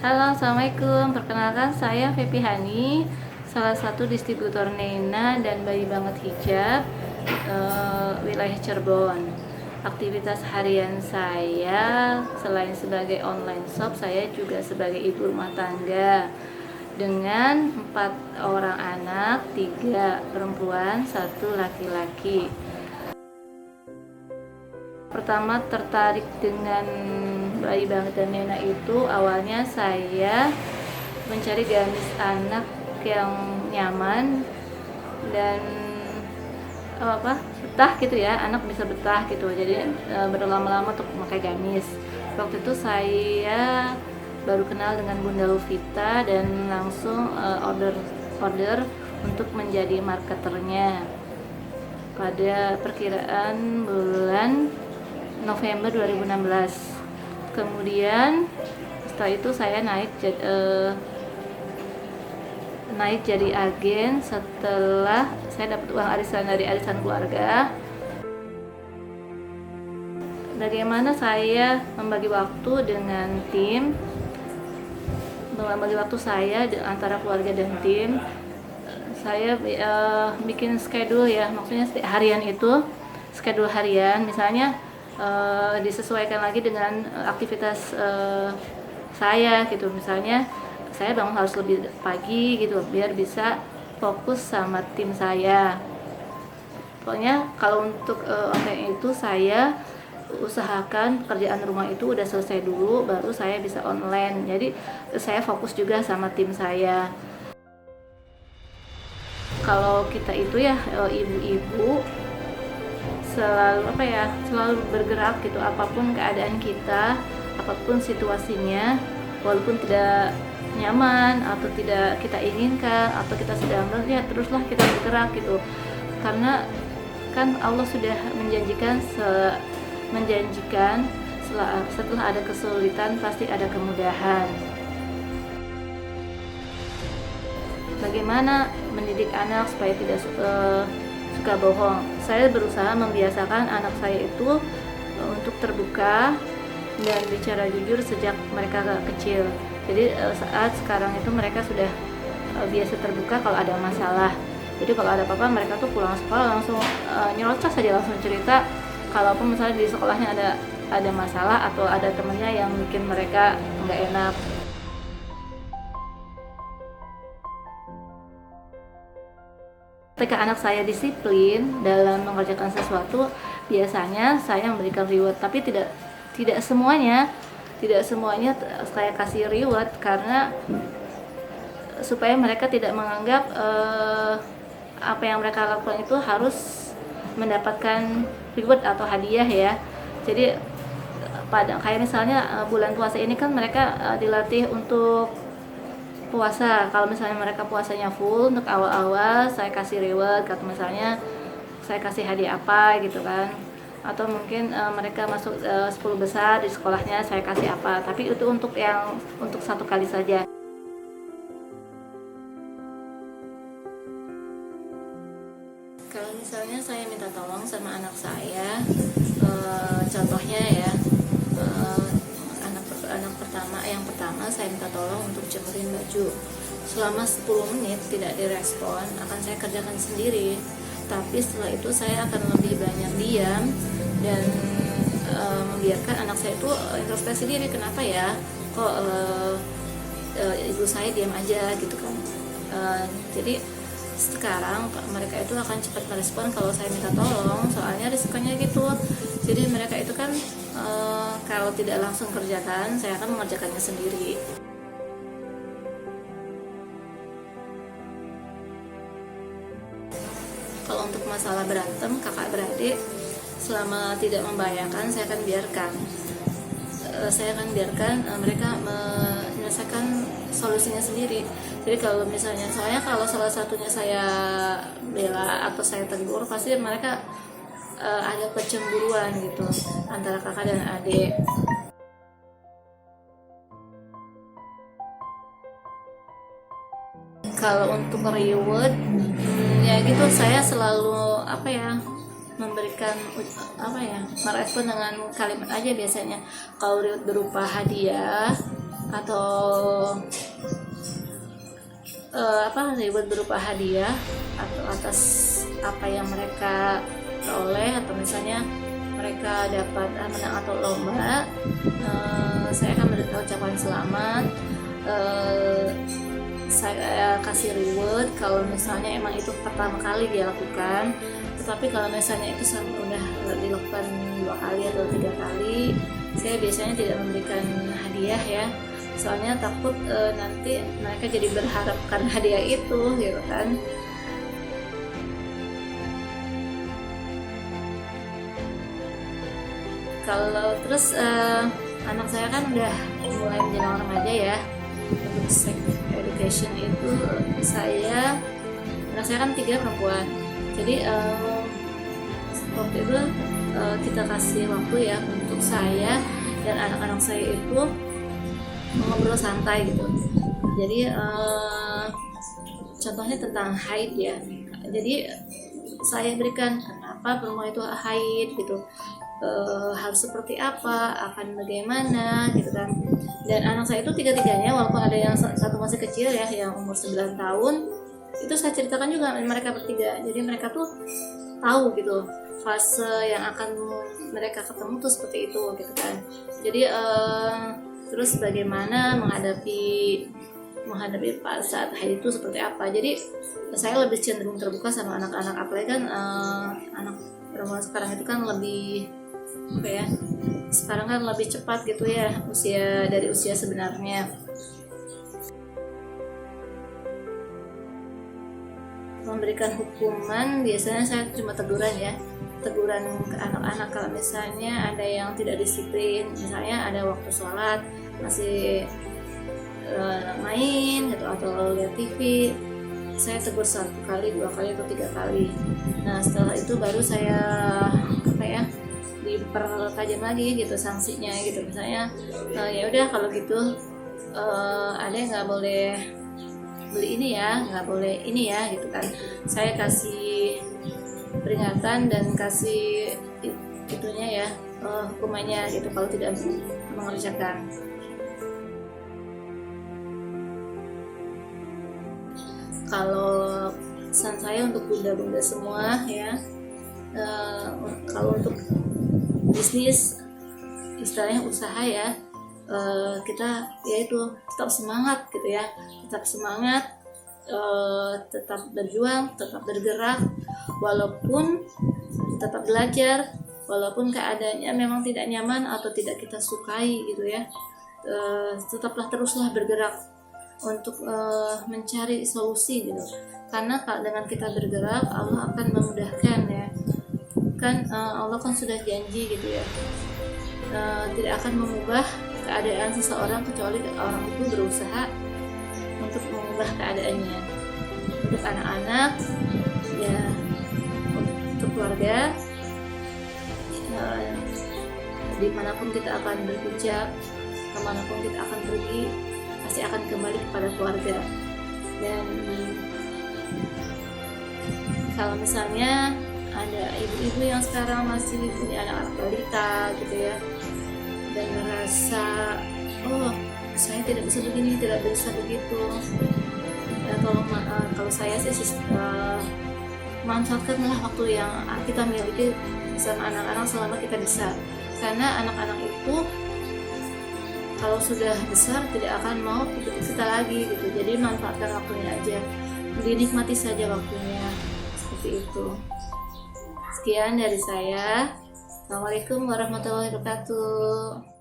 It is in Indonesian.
Halo, Assalamualaikum. Perkenalkan saya Fepi Hani, salah satu distributor Nena dan Bayi Banget Hijab wilayah Cirebon. Aktivitas harian saya selain sebagai online shop, saya juga sebagai ibu rumah tangga dengan 4 orang anak, 3 perempuan, 1 laki-laki. Pertama tertarik dengan Bayi Banget dan Nena itu awalnya saya mencari gamis anak yang nyaman dan betah gitu ya, anak bisa betah gitu, jadi berlama-lama untuk memakai gamis. Waktu itu saya baru kenal dengan Bunda Luvita dan langsung order untuk menjadi marketernya pada perkiraan bulan November 2016. Kemudian setelah itu saya naik jadi agen setelah saya dapat uang arisan dari arisan keluarga. Bagaimana saya membagi waktu dengan tim, membagi waktu saya antara keluarga dan tim. Saya bikin schedule ya, maksudnya harian itu schedule harian, misalnya disesuaikan lagi dengan aktivitas saya gitu. Misalnya saya bangun harus lebih pagi gitu biar bisa fokus sama tim saya. Pokoknya kalau untuk online itu saya usahakan pekerjaan rumah itu udah selesai dulu baru saya bisa online. Jadi saya fokus juga sama tim saya. Kalau kita itu ya ibu-ibu selalu bergerak gitu, apapun keadaan kita, apapun situasinya, walaupun tidak nyaman atau tidak kita inginkan atau kita sedang ya teruslah kita bergerak gitu, karena kan Allah sudah menjanjikan setelah ada kesulitan pasti ada kemudahan. Bagaimana mendidik anak supaya tidak suka bohong? Saya berusaha membiasakan anak saya itu untuk terbuka dan bicara jujur sejak mereka kecil. Jadi saat sekarang itu mereka sudah biasa terbuka kalau ada masalah. Jadi kalau ada apa-apa mereka tuh pulang sekolah langsung nyerocos saja, langsung cerita. Kalaupun misalnya di sekolahnya ada masalah atau ada temennya yang bikin mereka nggak enak. Ketika anak saya disiplin dalam mengerjakan sesuatu, biasanya saya memberikan reward, tapi tidak semuanya saya kasih reward, karena supaya mereka tidak menganggap apa yang mereka lakukan itu harus mendapatkan reward atau hadiah ya. Jadi kayak misalnya bulan puasa ini kan mereka dilatih untuk puasa. Kalau misalnya mereka puasanya full, untuk awal-awal saya kasih reward, kata misalnya saya kasih hadiah apa gitu kan, atau mungkin mereka masuk 10 besar di sekolahnya saya kasih apa, tapi itu untuk 1 kali saja. Kalau misalnya saya minta tolong sama anak saya, contohnya ya, yang pertama saya minta tolong untuk jemurin baju. Selama 10 menit tidak direspon, akan saya kerjakan sendiri. Tapi setelah itu saya akan lebih banyak diam dan membiarkan anak saya itu introspeksi diri, kenapa ya kok ibu saya diam aja gitu kan. Jadi sekarang mereka itu akan cepat merespon kalau saya minta tolong, soalnya risikonya gitu. Jadi mereka itu kan kalau tidak langsung kerjakan, saya akan mengerjakannya sendiri. Kalau untuk masalah berantem kakak beradik, selama tidak membahayakan, saya akan biarkan mereka menyelesaikan solusinya sendiri. Jadi kalau misalnya kalau salah satunya saya bela atau saya tegur, pasti mereka ada kecemburuan gitu antara kakak dan adik. Kalau untuk reward ya gitu, saya selalu memberikan merespon dengan kalimat aja biasanya. Kalau reward berupa hadiah atau reward berupa hadiah atau atas apa yang mereka peroleh, atau misalnya mereka dapat menang atau lomba, saya akan memberikan ucapan selamat, saya kasih reward kalau misalnya emang itu pertama kali dia lakukan. Tetapi kalau misalnya itu udah dilakukan 2 kali atau 3 kali, saya biasanya tidak memberikan hadiah ya, soalnya takut nanti mereka jadi berharap karena hadiah itu gitu kan. Kalau terus anak saya kan udah mulai menjelang remaja ya. Untuk sex education itu anak saya kan 3 perempuan, jadi waktu itu kita kasih waktu ya untuk saya dan anak-anak saya itu ngobrol santai gitu. Jadi contohnya tentang haid ya, jadi saya berikan kenapa perempuan itu haid gitu, harus seperti apa, akan bagaimana gitu kan. Dan anak saya itu 3-tiganya, walaupun ada yang satu masih kecil ya, yang umur 9 tahun, itu saya ceritakan juga mereka bertiga. Jadi mereka tuh tahu gitu fase yang akan mereka ketemu tuh seperti itu gitu kan. Jadi terus bagaimana menghadapi pada saat haid itu seperti apa. Jadi saya lebih cenderung terbuka sama anak-anak, apalagi kan anak perempuan sekarang itu kan lebih sekarang kan lebih cepat gitu ya dari usia sebenarnya. Memberikan hukuman biasanya saya cuma teguran ke anak-anak kalau misalnya ada yang tidak disiplin, misalnya ada waktu sholat masih main gitu atau lihat TV, saya tegur 1 kali, 2 kali atau 3 kali. Nah setelah itu baru saya dipertajam lagi gitu sanksinya gitu, misalnya ya udah kalau gitu ada yang nggak boleh beli ini ya, nggak boleh ini ya gitu kan. Saya kasih peringatan dan kasih itunya ya, hukumannya gitu kalau tidak mengerjakan. Kalau pesan saya untuk bunda-bunda semua ya, kalau untuk bisnis istilahnya usaha ya, kita yaitu tetap semangat gitu ya, tetap semangat, tetap berjuang, tetap bergerak, walaupun tetap belajar, walaupun keadaannya memang tidak nyaman atau tidak kita sukai gitu ya, tetaplah teruslah bergerak untuk mencari solusi gitu, karena dengan kita bergerak Allah akan memudahkan ya kan. Allah kan sudah janji gitu ya, tidak akan mengubah keadaan seseorang kecuali orang itu berusaha untuk mengubah keadaannya. Untuk anak-anak ya, untuk keluarga, dimanapun kita akan berpijak, kemanapun kita akan pergi, pasti akan kembali kepada keluarga. Dan kalau misalnya ada ibu-ibu yang sekarang masih punya anak-anak balita gitu ya, dan merasa saya tidak bisa begini, tidak bisa begitu ya, kalau saya sih manfaatkanlah waktu yang kita miliki sama anak-anak selama kita bisa, karena anak-anak itu kalau sudah besar tidak akan mau ikut kita lagi gitu. Jadi manfaatkan waktunya aja, dinikmati saja waktunya, seperti itu. Sekian dari saya. Assalamualaikum warahmatullahi wabarakatuh.